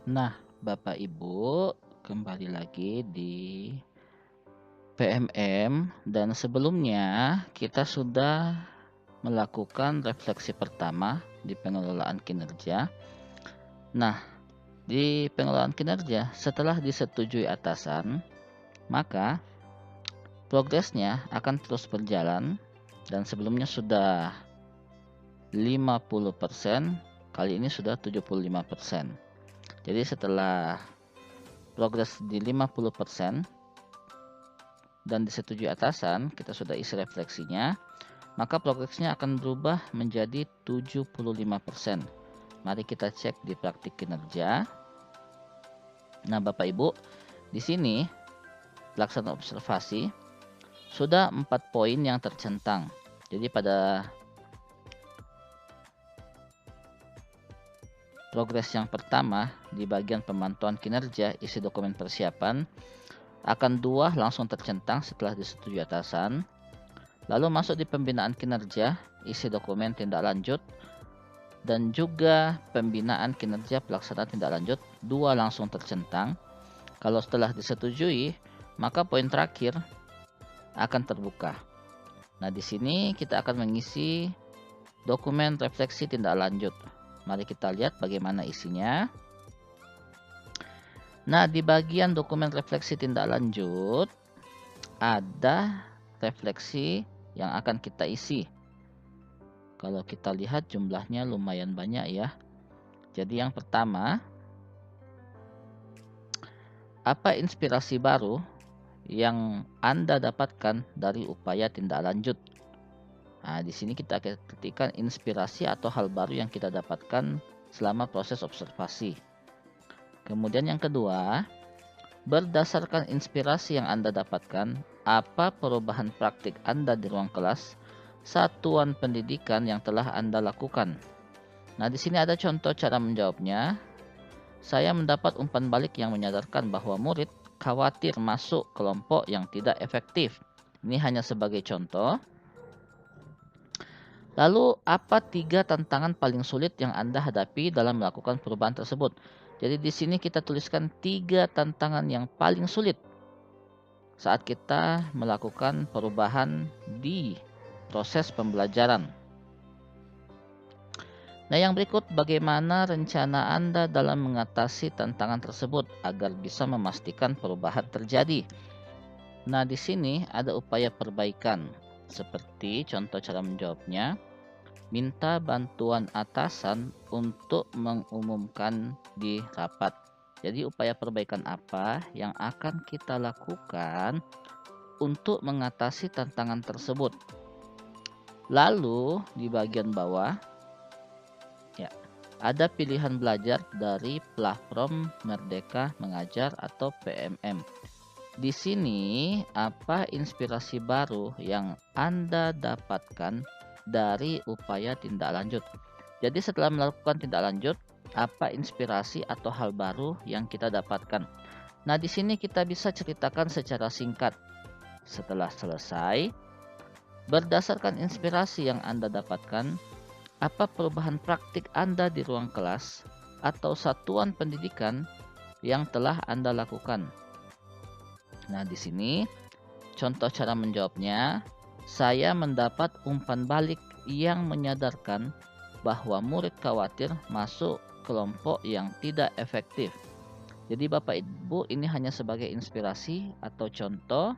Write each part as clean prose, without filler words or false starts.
Nah, Bapak Ibu, kembali lagi di PMM dan sebelumnya kita sudah melakukan refleksi pertama di pengelolaan kinerja. Nah, di pengelolaan kinerja setelah disetujui atasan, maka progresnya akan terus berjalan dan sebelumnya sudah 50%, kali ini sudah 75%. Jadi setelah progres di 50% dan disetujui atasan, kita sudah isi refleksinya, maka progresnya akan berubah menjadi 75%. Mari kita cek di praktik kinerja. Nah, Bapak Ibu, di sini pelaksanaan observasi sudah 4 poin yang tercentang. Jadi pada progres yang pertama di bagian pemantauan kinerja isi dokumen persiapan akan 2 langsung tercentang setelah disetujui atasan. Lalu masuk di pembinaan kinerja isi dokumen tindak lanjut dan juga pembinaan kinerja pelaksana tindak lanjut 2 langsung tercentang. Kalau setelah disetujui, maka poin terakhir akan terbuka. Nah, di sini kita akan mengisi dokumen refleksi tindak lanjut. Mari kita lihat bagaimana isinya. Nah, di bagian dokumen refleksi tindak lanjut ada refleksi yang akan kita isi. Kalau kita lihat jumlahnya lumayan banyak ya. Jadi yang pertama, apa inspirasi baru yang Anda dapatkan dari upaya tindak lanjut? Nah, di sini kita ketikkan inspirasi atau hal baru yang kita dapatkan selama proses observasi. Kemudian yang kedua, berdasarkan inspirasi yang Anda dapatkan, apa perubahan praktik Anda di ruang kelas, satuan pendidikan yang telah Anda lakukan? Nah, di sini ada contoh cara menjawabnya. Saya mendapat umpan balik yang menyadarkan bahwa murid khawatir masuk kelompok yang tidak efektif. Ini hanya sebagai contoh. Lalu, apa 3 tantangan paling sulit yang Anda hadapi dalam melakukan perubahan tersebut? Jadi di sini kita tuliskan 3 tantangan yang paling sulit saat kita melakukan perubahan di proses pembelajaran. Nah, yang berikut bagaimana rencana Anda dalam mengatasi tantangan tersebut agar bisa memastikan perubahan terjadi? Nah, di sini ada upaya perbaikan. Seperti contoh cara menjawabnya, minta bantuan atasan untuk mengumumkan di rapat. Jadi upaya perbaikan apa yang akan kita lakukan untuk mengatasi tantangan tersebut? Lalu di bagian bawah ya, ada pilihan belajar dari platform Merdeka Mengajar atau PMM. Di sini, apa inspirasi baru yang Anda dapatkan dari upaya tindak lanjut? Jadi setelah melakukan tindak lanjut, apa inspirasi atau hal baru yang kita dapatkan? Nah, di sini kita bisa ceritakan secara singkat. Setelah selesai, berdasarkan inspirasi yang Anda dapatkan, apa perubahan praktik Anda di ruang kelas atau satuan pendidikan yang telah Anda lakukan? Nah, di sini contoh cara menjawabnya, saya mendapat umpan balik yang menyadarkan bahwa murid khawatir masuk kelompok yang tidak efektif. Jadi Bapak Ibu, ini hanya sebagai inspirasi atau contoh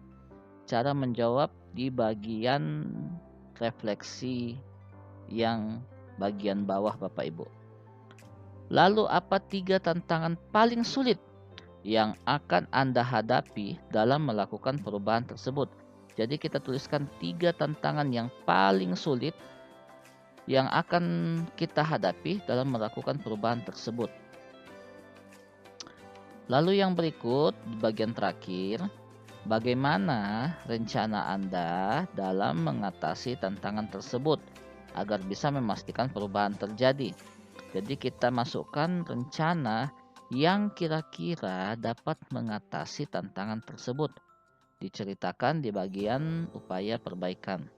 cara menjawab di bagian refleksi yang bagian bawah Bapak Ibu. Lalu apa 3 tantangan paling sulit yang akan Anda hadapi dalam melakukan perubahan tersebut? Jadi kita tuliskan 3 tantangan yang paling sulit yang akan kita hadapi dalam melakukan perubahan tersebut. Lalu yang berikut di bagian terakhir, bagaimana rencana Anda dalam mengatasi tantangan tersebut agar bisa memastikan perubahan terjadi? Jadi kita masukkan rencana yang kira-kira dapat mengatasi tantangan tersebut. Diceritakan di bagian upaya perbaikan.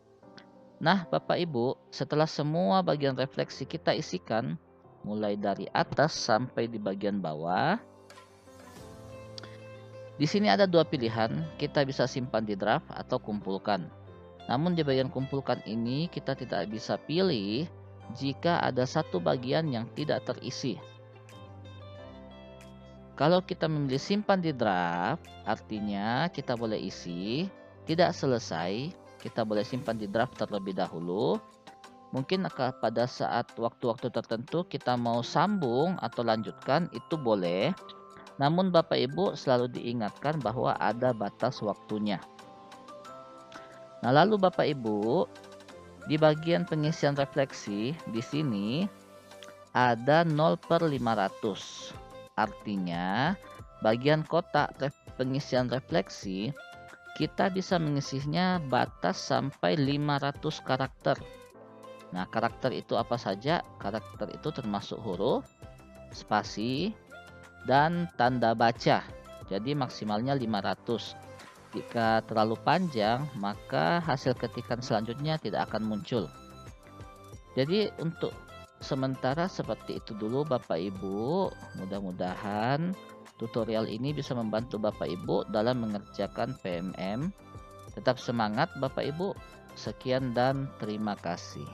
Nah, Bapak Ibu, setelah semua bagian refleksi kita isikan, mulai dari atas sampai di bagian bawah. Di sini ada dua pilihan, kita bisa simpan di draft atau kumpulkan. Namun di bagian kumpulkan ini kita tidak bisa pilih jika ada satu bagian yang tidak terisi. Kalau kita memilih simpan di draft, artinya kita boleh isi, tidak selesai, kita boleh simpan di draft terlebih dahulu. Mungkin pada saat waktu-waktu tertentu kita mau sambung atau lanjutkan, itu boleh. Namun Bapak Ibu selalu diingatkan bahwa ada batas waktunya. Nah, lalu Bapak Ibu, di bagian pengisian refleksi di sini ada 0/500. Artinya, bagian kotak pengisian refleksi kita bisa mengisinya batas sampai 500 karakter. Nah, karakter itu apa saja? Karakter itu termasuk huruf, spasi, dan tanda baca. Jadi maksimalnya 500. Jika terlalu panjang, maka hasil ketikan selanjutnya tidak akan muncul. Jadi untuk sementara seperti itu dulu Bapak Ibu. Mudah-mudahan tutorial ini bisa membantu Bapak Ibu dalam mengerjakan PMM. Tetap semangat Bapak Ibu. Sekian dan terima kasih.